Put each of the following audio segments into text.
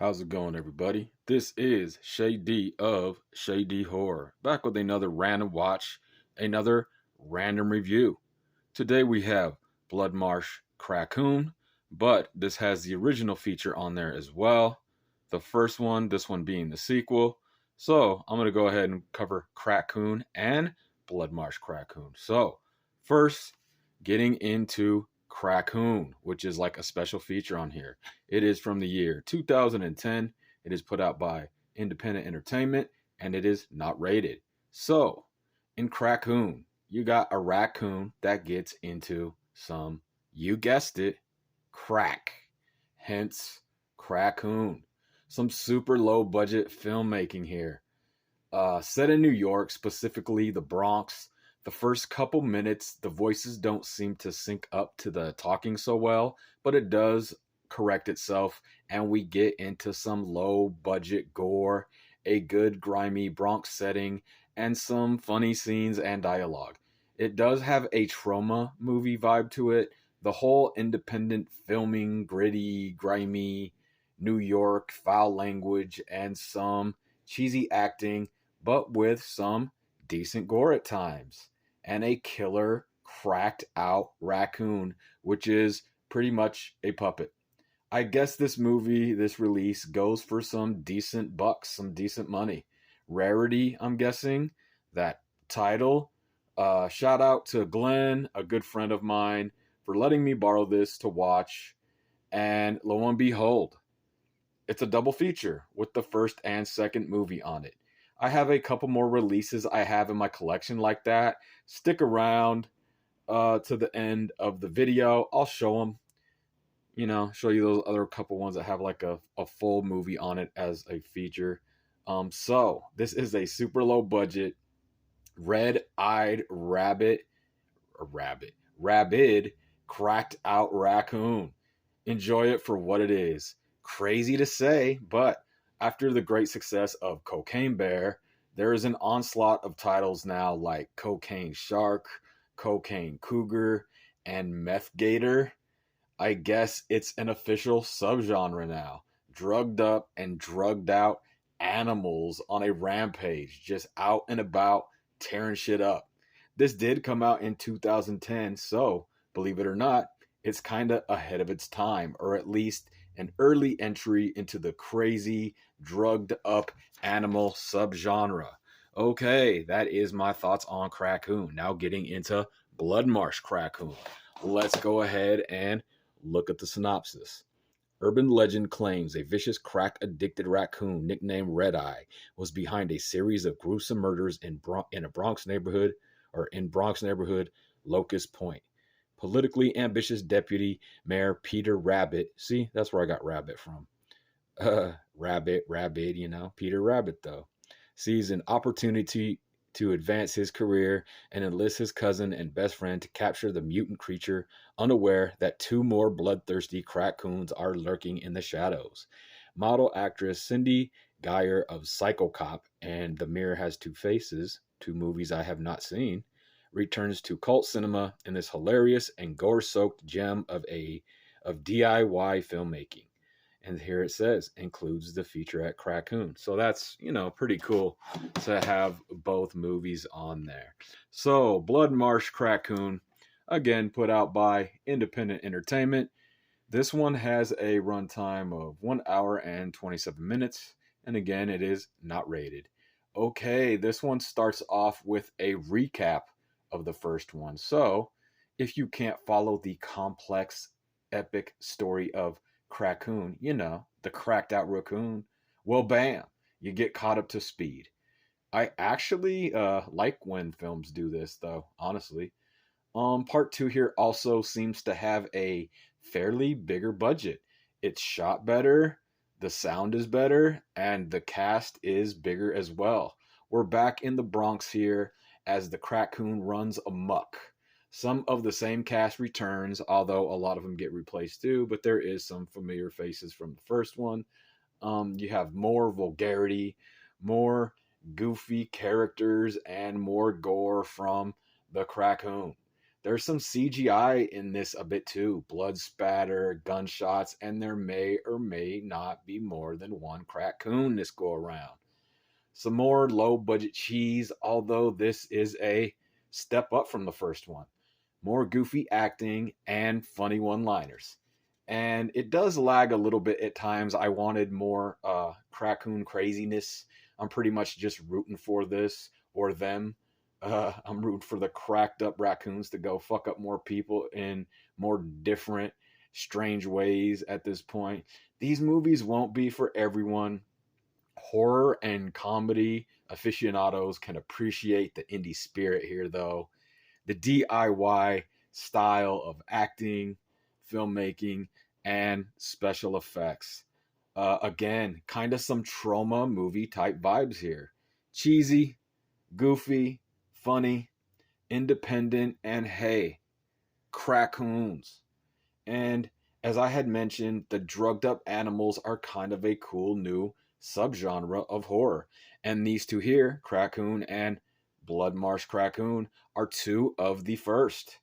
How's it going, everybody? This is Shady of Shady Horror, back with another random watch, another random review. Today we have Bloodmarsh Krackoon, but this has the original feature on there as well. The first one, this one being the sequel. So I'm going to go ahead and cover Krackoon and Bloodmarsh Krackoon. So, first, getting into Krackoon, which is like a special feature on here. It is from the year 2010. It is put out by Independent Entertainment and it is not rated. So, in Krackoon, you got a raccoon that gets into some, you guessed it, crack. Hence, Krackoon. Some super low budget filmmaking here. Set in New York, specifically the Bronx. The first couple minutes, the voices don't seem to sync up to the talking so well, but it does correct itself, and we get into some low budget gore, a good grimy Bronx setting, and some funny scenes and dialogue. It does have a trauma movie vibe to it. The whole independent filming, gritty, grimy, New York, foul language, and some cheesy acting, but with some decent gore at times. And a killer, cracked out raccoon, which is pretty much a puppet. I guess this movie, this release, goes for some decent bucks, some decent money. Rarity, I'm guessing. That title. Shout out to Glenn, a good friend of mine, for letting me borrow this to watch. And lo and behold, it's a double feature with the first and second movie on it. I have a couple more releases I have in my collection like that. Stick around to the end of the video. I'll show them. Show you those other couple ones that have like a full movie on it as a feature. So this is a super low budget, red-eyed rabid, cracked out raccoon. Enjoy it for what it is. Crazy to say, but after the great success of Cocaine Bear, there is an onslaught of titles now like Cocaine Shark, Cocaine Cougar, and Meth Gator. I guess it's an official subgenre now. Drugged up and drugged out animals on a rampage, just out and about tearing shit up. This did come out in 2010, so believe it or not, it's kind of ahead of its time, or at least an early entry into the crazy, drugged up animal subgenre. Okay, that is my thoughts on Krackoon. Now getting into Bloodmarsh Krackoon. Let's go ahead and look at the synopsis. Urban legend claims a vicious crack-addicted raccoon nicknamed Red Eye was behind a series of gruesome murders in a Bronx neighborhood, Locust Point. Politically ambitious deputy mayor Peter Rabbit, see, that's where I got Rabbit from. Rabbit, Peter Rabbit though, sees an opportunity to advance his career and enlists his cousin and best friend to capture the mutant creature, unaware that two more bloodthirsty Krackoons are lurking in the shadows. Model actress Cindy Geyer of Psycho Cop and The Mirror Has Two Faces, two movies I have not seen, returns to cult cinema in this hilarious and gore-soaked gem of DIY filmmaking. And here it says, includes the featurette Krackoon. So that's, pretty cool to have both movies on there. So, Bloodmarsh Krackoon, again, put out by Independent Entertainment. This one has a runtime of 1 hour and 27 minutes. And again, it is not rated. Okay, this one starts off with a recap of the first one. So, if you can't follow the complex, epic story of Krackoon, the cracked out raccoon, well, bam, you get caught up to speed. I actually like when films do this, though, honestly. Part two here also seems to have a fairly bigger budget. It's shot better, the sound is better, and the cast is bigger as well. We're back in the Bronx here as the Krackoon runs amok. Some of the same cast returns, although a lot of them get replaced too, but there is some familiar faces from the first one. You have more vulgarity, more goofy characters, and more gore from the Krackoon. There's some CGI in this a bit too. Blood spatter, gunshots, and there may or may not be more than one Krackoon this go around. Some more low budget cheese, although this is a step up from the first one. More goofy acting and funny one liners. And it does lag a little bit at times. I wanted more Krackoon craziness. I'm pretty much just rooting for this or them. I'm rooting for the cracked up raccoons to go fuck up more people in more different, strange ways at this point. These movies won't be for everyone. Horror and comedy aficionados can appreciate the indie spirit here, though. The DIY style of acting, filmmaking, and special effects. Again, kind of some trauma movie type vibes here. Cheesy, goofy, funny, independent, and hey, Krackoons. And as I had mentioned, the drugged up animals are kind of a cool new subgenre of horror. And these two here, Krackoon and Bloodmarsh Krackoon, are two of the first.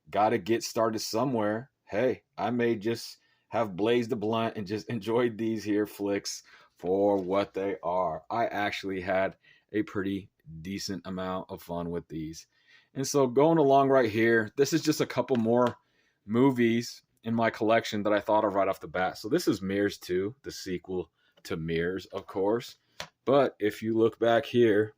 Gotta get started somewhere. Hey, I may just have blazed a blunt and just enjoyed these here flicks for what they are. I actually had a pretty decent amount of fun with these. And so going along right here, this is just a couple more movies in my collection that I thought of right off the bat. So this is Mirrors 2, the sequel to Mirrors, of course. But if you look back here,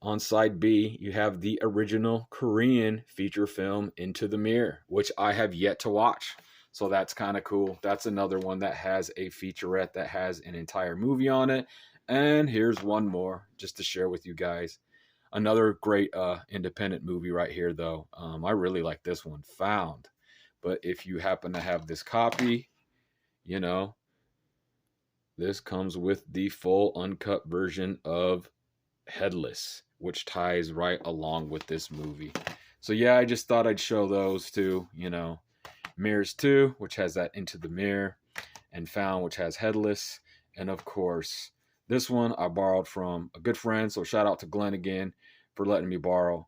on side B, you have the original Korean feature film Into the Mirror, which I have yet to watch. So that's kind of cool. That's another one that has a featurette that has an entire movie on it. And here's one more just to share with you guys. Another great independent movie right here, though. I really like this one, Found. But if you happen to have this copy, you know, this comes with the full uncut version of Headless, which ties right along with this movie. So yeah, I just thought I'd show those two, you know. Mirrors 2, which has that Into the Mirror, and Found, which has Headless. And of course, this one I borrowed from a good friend, so shout out to Glenn again for letting me borrow.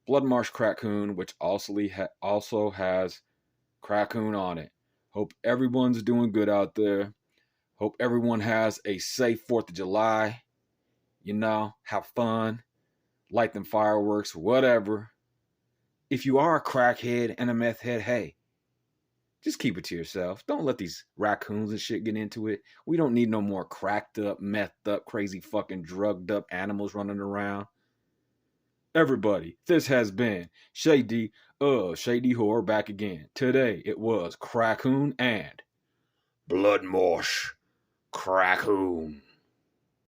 Bloodmarsh Krackoon, which also has Krackoon on it. Hope everyone's doing good out there. Hope everyone has a safe 4th of July. You know, have fun, light them fireworks, whatever. If you are a crackhead and a meth head, hey, just keep it to yourself. Don't let these raccoons and shit get into it. We don't need no more cracked up, methed up, crazy fucking drugged up animals running around. Everybody, this has been Shady Horror back again. Today it was Krackoon and Bloodmarsh Krackoon.